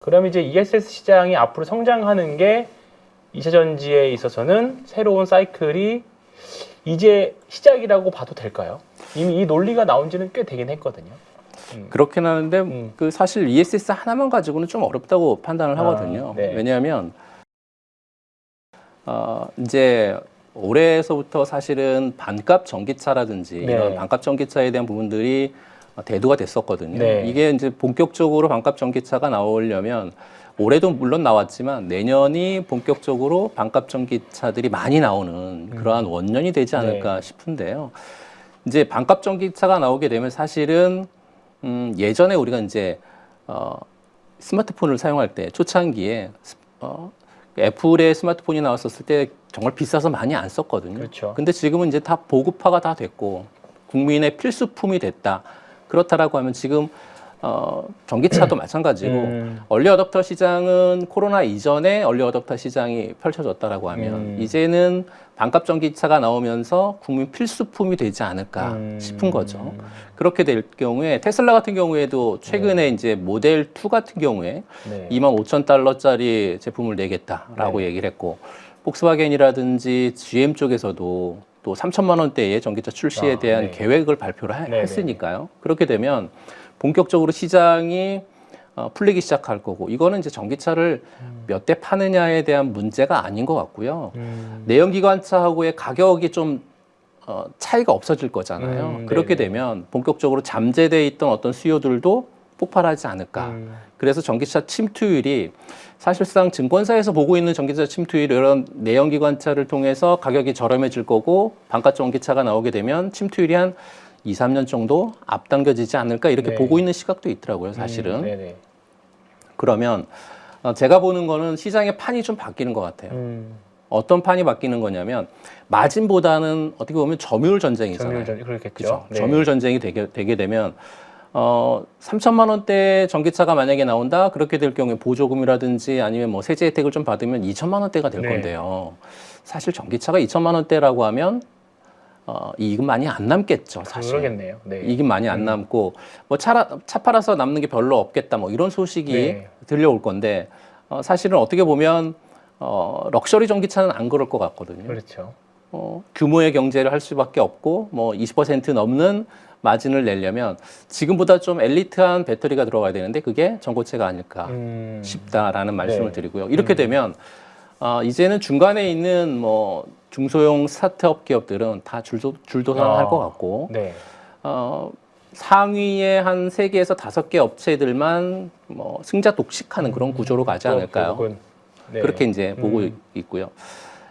그럼 이제 ESS 시장이 앞으로 성장하는 게 2차 전지에 있어서는 새로운 사이클이 이제 시작이라고 봐도 될까요? 이미 이 논리가 나온 지는 꽤 되긴 했거든요. 그렇긴 하는데 그 사실 ESS 하나만 가지고는 좀 어렵다고 판단을 하거든요. 네. 왜냐하면 이제 올해에서부터 사실은 반값 전기차라든지 네. 이런 반값 전기차에 대한 부분들이 대두가 됐었거든요. 네. 이게 이제 본격적으로 반값 전기차가 나오려면 올해도 물론 나왔지만 내년이 본격적으로 반값 전기차들이 많이 나오는 그러한 원년이 되지 않을까 네. 싶은데요. 이제 반값 전기차가 나오게 되면 사실은 예전에 우리가 이제 스마트폰을 사용할 때 초창기에 애플의 스마트폰이 나왔었을 때 정말 비싸서 많이 안 썼거든요. 그렇죠. 근데 지금은 이제 다 보급화가 다 됐고 국민의 필수품이 됐다. 그렇다라고 하면 지금 전기차도 마찬가지고 얼리 어댑터 시장은 코로나 이전에 얼리 어댑터 시장이 펼쳐졌다라고 하면 이제는 반값 전기차가 나오면서 국민 필수품이 되지 않을까 싶은 거죠. 그렇게 될 경우에 테슬라 같은 경우에도 최근에 이제 모델 2 같은 경우에 25,000달러짜리 제품을 내겠다라고 얘기를 했고 폭스바겐이라든지 GM 쪽에서도 또 3천만 원대의 전기차 출시에 대한 계획을 발표를 했으니까요. 그렇게 되면 본격적으로 시장이 풀리기 시작할 거고 이거는 이제 전기차를 몇 대 파느냐에 대한 문제가 아닌 것 같고요. 내연기관차하고의 가격이 좀 차이가 없어질 거잖아요. 그렇게 되면 본격적으로 잠재되어 있던 어떤 수요들도 폭발하지 않을까. 그래서 전기차 침투율이 사실상 증권사에서 보고 있는 전기차 침투율 이런 내연기관차를 통해서 가격이 저렴해질 거고 반값 전기차가 나오게 되면 침투율이 한 2, 3년 정도 앞당겨지지 않을까 이렇게 보고 있는 시각도 있더라고요, 사실은. 그러면 제가 보는 거는 시장의 판이 좀 바뀌는 것 같아요. 어떤 판이 바뀌는 거냐면 마진보다는 어떻게 보면 점유율 전쟁이잖아요. 그렇겠죠. 그렇죠? 점유율 전쟁이 되게 되면 3천만 원대 전기차가 만약에 나온다 그렇게 될 경우에 보조금이라든지 아니면 뭐 세제 혜택을 좀 받으면 2천만 원대가 될 건데요. 사실 전기차가 2천만 원대라고 하면 이익은 많이 안 남겠죠, 사실. 그러겠네요. 이익은 많이 안 남고 뭐 차 팔아서 남는 게 별로 없겠다 뭐 이런 소식이 들려올 건데 사실은 어떻게 보면 럭셔리 전기차는 안 그럴 것 같거든요. 그렇죠. 규모의 경제를 할 수밖에 없고 뭐 20% 넘는 마진을 내려면 지금보다 좀 엘리트한 배터리가 들어가야 되는데 그게 전고체가 아닐까 싶다라는 말씀을 드리고요. 이렇게 되면 이제는 중간에 있는 뭐 중소형 스타트업 기업들은 다 줄도산할 것 같고 상위의 한 3개에서 5개 업체들만 뭐 승자 독식하는 그런 구조로 가지 않을까요? 그렇게 이제 보고 있고요.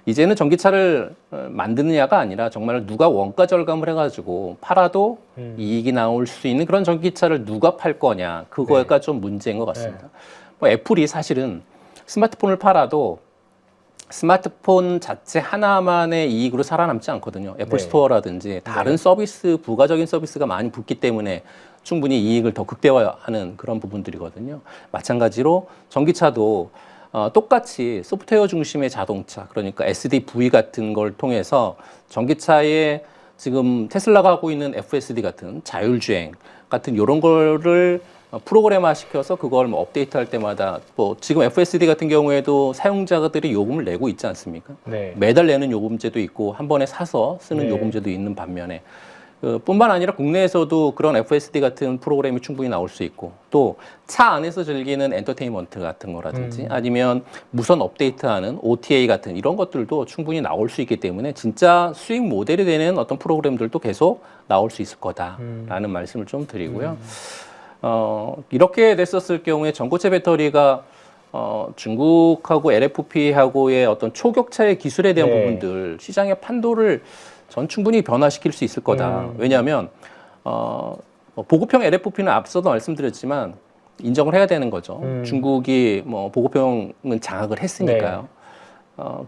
이제는 전기차를 만드느냐가 아니라 정말 누가 원가 절감을 해가지고 팔아도 이익이 나올 수 있는 그런 전기차를 누가 팔 거냐 그거가 좀 문제인 것 같습니다. 뭐 애플이 사실은 스마트폰을 팔아도 스마트폰 자체 하나만의 이익으로 살아남지 않거든요. 애플 스토어라든지 다른 서비스, 부가적인 서비스가 많이 붙기 때문에 충분히 이익을 더 극대화하는 그런 부분들이거든요. 마찬가지로 전기차도 똑같이 소프트웨어 중심의 자동차, 그러니까 SDV 같은 걸 통해서 전기차에 지금 테슬라가 하고 있는 FSD 같은 자율주행 같은 이런 거를 프로그램화 시켜서 그걸 뭐 업데이트할 때마다 뭐 지금 FSD 같은 경우에도 사용자들이 요금을 내고 있지 않습니까? 매달 내는 요금제도 있고 한 번에 사서 쓰는 요금제도 있는 반면에 뿐만 아니라 국내에서도 그런 FSD 같은 프로그램이 충분히 나올 수 있고 또 차 안에서 즐기는 엔터테인먼트 같은 거라든지 아니면 무선 업데이트하는 OTA 같은 이런 것들도 충분히 나올 수 있기 때문에 진짜 수익 모델이 되는 어떤 프로그램들도 계속 나올 수 있을 거다라는 말씀을 좀 드리고요. 이렇게 됐었을 경우에 전고체 배터리가 중국하고 LFP하고의 어떤 초격차의 기술에 대한 부분들 시장의 판도를 전 충분히 변화시킬 수 있을 거다. 왜냐하면 보급형 LFP는 앞서도 말씀드렸지만 인정을 해야 되는 거죠. 중국이 뭐 보급형은 장악을 했으니까요.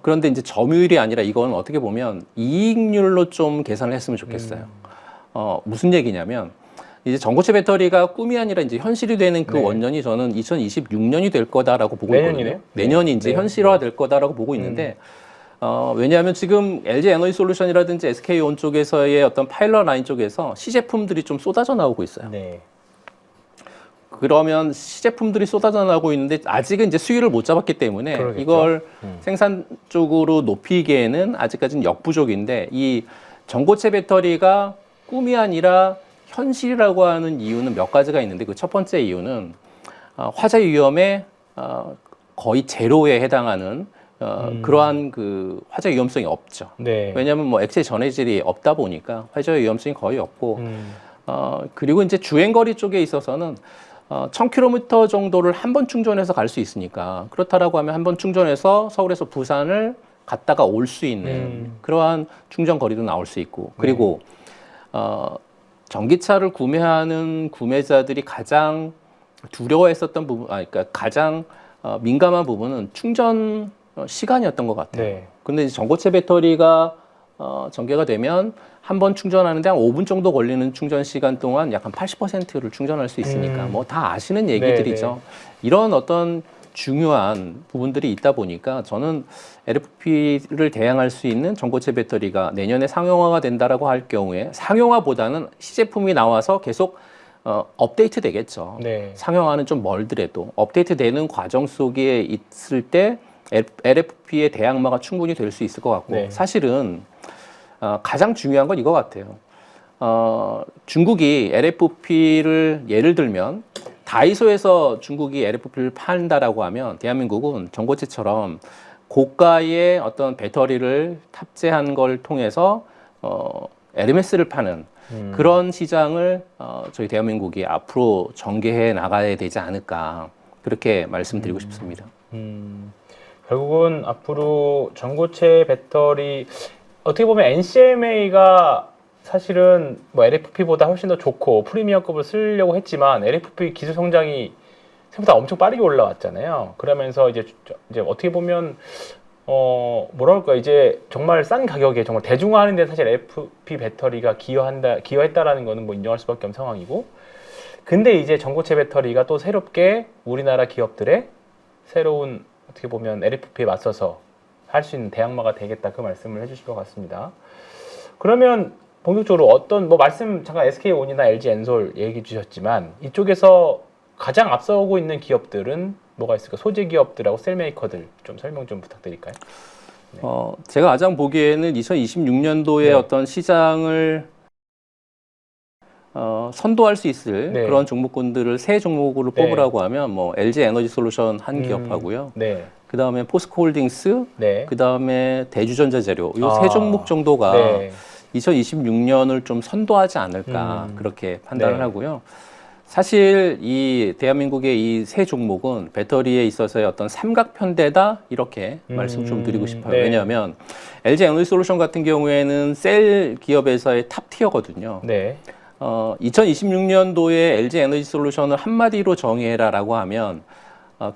그런데 이제 점유율이 아니라 이건 어떻게 보면 이익률로 좀 계산을 했으면 좋겠어요. 무슨 얘기냐면 이제 전고체 배터리가 꿈이 아니라 이제 현실이 되는 그 원년이 저는 2026년이 될 거다라고 보고 있거든요. 내년이 이제 현실화 될 거다라고 보고 있는데 왜냐하면 지금 LG 에너지 솔루션이라든지 SK온 쪽에서의 어떤 파일럿 라인 쪽에서 시제품들이 좀 쏟아져 나오고 있어요. 그러면 시제품들이 쏟아져 나오고 있는데 아직은 이제 수율을 못 잡았기 때문에 그러겠죠. 이걸 생산 쪽으로 높이기에는 아직까지는 역부족인데 이 전고체 배터리가 꿈이 아니라 현실이라고 하는 이유는 몇 가지가 있는데 그 첫 번째 이유는 화재 위험에 거의 제로에 해당하는 그러한 그 화재 위험성이 없죠. 네. 왜냐하면 뭐 액체 전해질이 없다 보니까 화재 위험성이 거의 없고 그리고 이제 주행거리 쪽에 있어서는 1000km 정도를 한 번 충전해서 갈 수 있으니까 그렇다라고 하면 한 번 충전해서 서울에서 부산을 갔다가 올 수 있는 그러한 충전 거리도 나올 수 있고 그리고 전기차를 구매하는 구매자들이 가장 두려워했었던 부분, 그러니까 가장 민감한 부분은 충전 시간이었던 것 같아요. 네. 근데 이제 전고체 배터리가 전개가 되면 한 번 충전하는데 한 5분 정도 걸리는 충전 시간 동안 약 한 80%를 충전할 수 있으니까 뭐 다 아시는 얘기들이죠. 네, 이런 어떤 중요한 부분들이 있다 보니까 저는 LFP를 대항할 수 있는 전고체 배터리가 내년에 상용화가 된다라고 할 경우에 상용화보다는 시제품이 나와서 계속 업데이트 되겠죠. 네. 상용화는 좀 멀더라도 업데이트 되는 과정 속에 있을 때 LFP의 대항마가 충분히 될 수 있을 것 같고 네. 사실은 가장 중요한 건 이거 같아요. 중국이 LFP를 예를 들면 다이소에서 중국이 LFP를 판다라고 하면 대한민국은 전고체처럼 고가의 어떤 배터리를 탑재한 걸 통해서 에르메스를 파는 그런 시장을 저희 대한민국이 앞으로 전개해 나가야 되지 않을까 그렇게 말씀드리고 싶습니다. 결국은 앞으로 전고체 배터리 어떻게 보면 NCMA가 사실은 뭐 LFP보다 훨씬 더 좋고 프리미엄급을 쓰려고 했지만 LFP 기술 성장이 생각보다 엄청 빠르게 올라왔잖아요. 그러면서 이제 어떻게 보면 뭐랄까 이제 정말 싼 가격에 정말 대중화하는 데 사실 LFP 배터리가 기여했다라는 거는 뭐 인정할 수밖에 없는 상황이고, 근데 이제 전고체 배터리가 또 새롭게 우리나라 기업들의 새로운 어떻게 보면 LFP에 맞서서 할 수 있는 대항마가 되겠다, 그 말씀을 해주실 것 같습니다. 그러면 본격적으로 어떤 뭐 말씀 잠깐 SK온이나 LG 엔솔 얘기해 주셨지만 이쪽에서 가장 앞서고 있는 기업들은 뭐가 있을까? 소재 기업들하고 셀메이커들 좀 설명 좀 부탁드릴까요? 네. 제가 가장 보기에는 2026년도에 네. 어떤 시장을 선도할 수 있을 네. 그런 종목군들을 세 종목으로 네. 뽑으라고 하면 뭐 LG 에너지 솔루션 한 기업하고요. 네. 그 다음에 포스코홀딩스, 네. 그 다음에 대주전자재료 이 세 종목 정도가 네. 2026년을 좀 선도하지 않을까 그렇게 판단을 네. 하고요. 사실 이 대한민국의 이 세 종목은 배터리에 있어서의 어떤 삼각편대다 이렇게 말씀 좀 드리고 싶어요. 네. 왜냐하면 LG 에너지 솔루션 같은 경우에는 셀 기업에서의 탑 티어거든요. 네. 2026년도에 LG 에너지 솔루션을 한마디로 정의해라라고 하면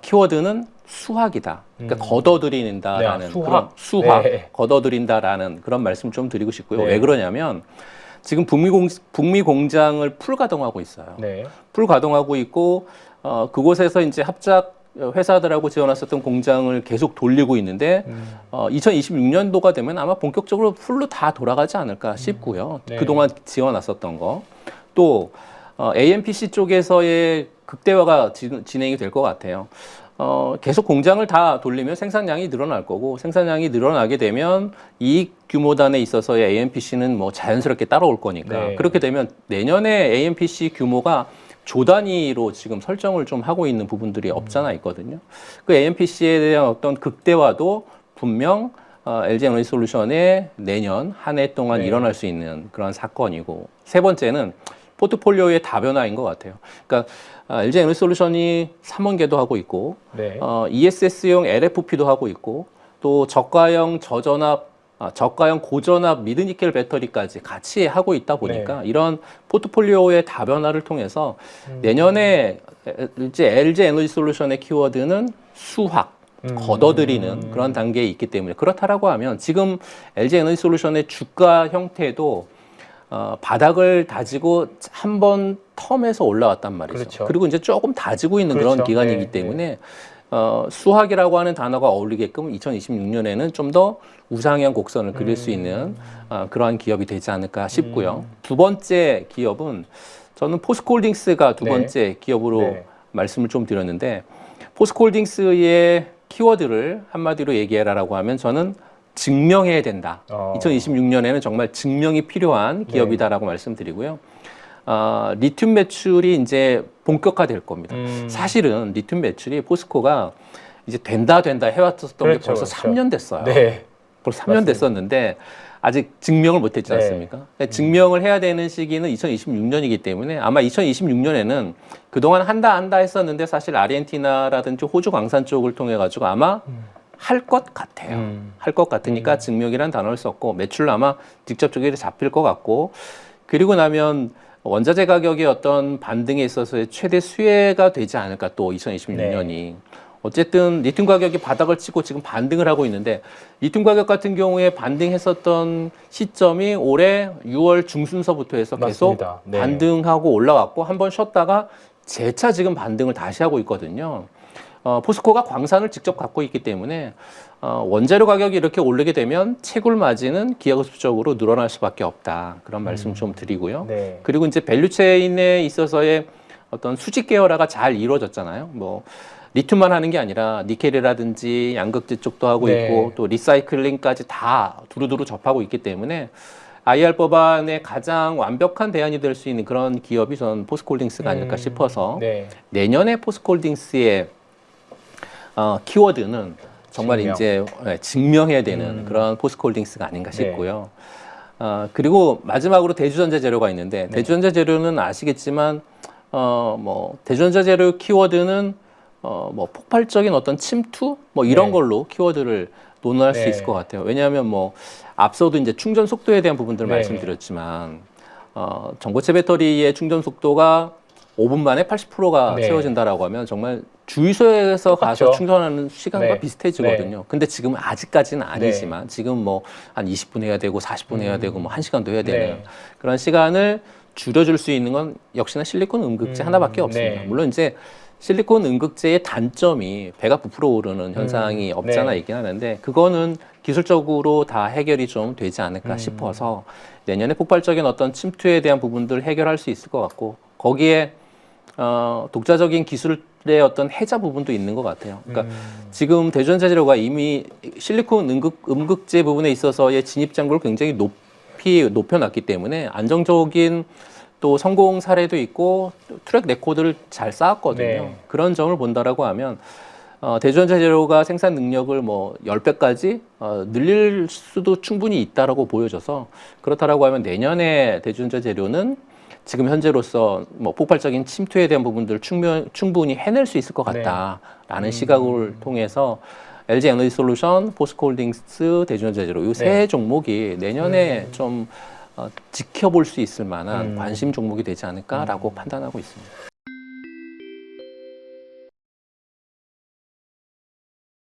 키워드는 수학이다. 그러니까 걷어들인다라는 네, 수학. 그런 수학, 네. 걷어들인다라는 그런 말씀 좀 드리고 싶고요. 네. 왜 그러냐면 지금 북미 공장을 풀 가동하고 있어요. 네. 풀 가동하고 있고 그곳에서 이제 합작 회사들하고 지어놨었던 공장을 계속 돌리고 있는데 2026년도가 되면 아마 본격적으로 풀로 다 돌아가지 않을까 싶고요. 네. 그동안 지어놨었던 거. 또 AMPC 쪽에서의 극대화가 진행이 될 것 같아요. 계속 공장을 다 돌리면 생산량이 늘어날 거고 생산량이 늘어나게 되면 이익 규모단에 있어서의 AMPC는 뭐 자연스럽게 따라올 거니까 네. 그렇게 되면 내년에 AMPC 규모가 조 단위로 지금 설정을 좀 하고 있는 부분들이 없잖아 있거든요. 그 AMPC에 대한 어떤 극대화도 분명 LG 에너지 솔루션의 내년 한 해 동안 네. 일어날 수 있는 그런 사건이고 세 번째는 포트폴리오의 다변화인 것 같아요. 그러니까 LG 에너지 솔루션이 3원계도 하고 있고 네. ESS용 LFP도 하고 있고 또 저가형 고전압 미드니켈 배터리까지 같이 하고 있다 보니까 이런 포트폴리오의 다변화를 통해서 내년에 LG 에너지 솔루션의 키워드는 수학, 걷어들이는 그런 단계에 있기 때문에 그렇다라고 하면 지금 LG 에너지 솔루션의 주가 형태도 바닥을 다지고 한 번 텀에서 올라왔단 말이죠. 그렇죠. 그리고 이제 조금 다지고 있는 그렇죠. 그런 기간이기 네, 때문에 수학이라고 하는 단어가 어울리게끔 2026년에는 좀 더 우상향 곡선을 그릴 수 있는 그러한 기업이 되지 않을까 싶고요. 두 번째 기업은 저는 포스코홀딩스가 두 번째 기업으로 말씀을 좀 드렸는데 포스코홀딩스의 키워드를 한마디로 얘기해라라고 하면 저는 증명해야 된다. 2026년에는 정말 증명이 필요한 기업이다라고 말씀드리고요. 리튬 매출이 이제 본격화될 겁니다. 사실은 리튬 매출이 포스코가 이제 된다 해왔었던 게 벌써 3년 됐어요. 네. 벌써 3년 됐었는데 아직 증명을 못했지 않습니까? 증명을 해야 되는 시기는 2026년이기 때문에 아마 2026년에는 그동안 한다 했었는데 사실 아르헨티나라든지 호주 광산 쪽을 통해 가지고 아마 할 것 같아요. 할 것 같으니까 증명이라는 단어를 썼고 매출로 아마 직접적으로 잡힐 것 같고 그리고 나면 원자재 가격의 어떤 반등에 있어서의 최대 수혜가 되지 않을까 또 2026년이. 어쨌든 리튬 가격이 바닥을 치고 지금 반등을 하고 있는데 리튬 가격 같은 경우에 반등했었던 시점이 올해 6월 중순서부터 해서 계속 반등하고 올라왔고 한번 쉬었다가 재차 지금 반등을 다시 하고 있거든요. 포스코가 광산을 직접 갖고 있기 때문에 원재료 가격이 이렇게 오르게 되면 채굴 마진은 기하급수적으로 늘어날 수밖에 없다. 그런 말씀 좀 드리고요. 그리고 이제 밸류체인에 있어서의 어떤 수직 계열화가 잘 이루어졌잖아요. 뭐 리튬만 하는 게 아니라 니켈이라든지 양극재 쪽도 하고 있고 또 리사이클링까지 다 두루두루 접하고 있기 때문에 IR 법안의 가장 완벽한 대안이 될 수 있는 그런 기업이 저는 포스코홀딩스가 아닐까 싶어서 내년에 포스코홀딩스의 키워드는 정말 이제 증명해야 되는 그런 포스코홀딩스가 아닌가 싶고요. 그리고 마지막으로 대주전자재료가 있는데 대주전자재료는 아시겠지만 뭐 대주전자재료 키워드는 뭐 폭발적인 어떤 침투 뭐 이런 걸로 키워드를 논할 수 있을 것 같아요. 왜냐하면 뭐 앞서도 이제 충전 속도에 대한 부분들을 말씀드렸지만 전고체 배터리의 충전 속도가 5분 만에 80%가 채워진다라고 하면 정말 주유소에서 가서 충전하는 시간과 비슷해지거든요. 근데 지금은 아직까지는 아니지만 지금 뭐 한 20분 해야 되고 40분 해야 되고 뭐 1시간도 해야 되는 그런 시간을 줄여줄 수 있는 건 역시나 실리콘 음극재 하나밖에 없습니다. 물론 이제 실리콘 음극재의 단점이 배가 부풀어 오르는 현상이 없잖아 있긴 하는데 그거는 기술적으로 다 해결이 좀 되지 않을까 싶어서 내년에 폭발적인 어떤 침투에 대한 부분들을 해결할 수 있을 것 같고 거기에 독자적인 기술의 어떤 해자 부분도 있는 것 같아요. 그러니까 지금 대주전자재료가 이미 실리콘 음극재 부분에 있어서의 진입장벽을 굉장히 높여놨기 때문에 안정적인 또 성공 사례도 있고 트랙 레코드를 잘 쌓았거든요. 그런 점을 본다라고 하면 대주전자재료가 생산 능력을 뭐 10배까지 늘릴 수도 충분히 있다라고 보여져서 그렇다라고 하면 내년에 대주전자재료는 지금 현재로서 뭐 폭발적인 침투에 대한 부분들을 충분히 해낼 수 있을 것 같다라는 시각을 통해서 LG 에너지 솔루션, 포스코홀딩스, 대주전자재료 이 세 종목이 내년에 좀 지켜볼 수 있을 만한 관심 종목이 되지 않을까라고 판단하고 있습니다.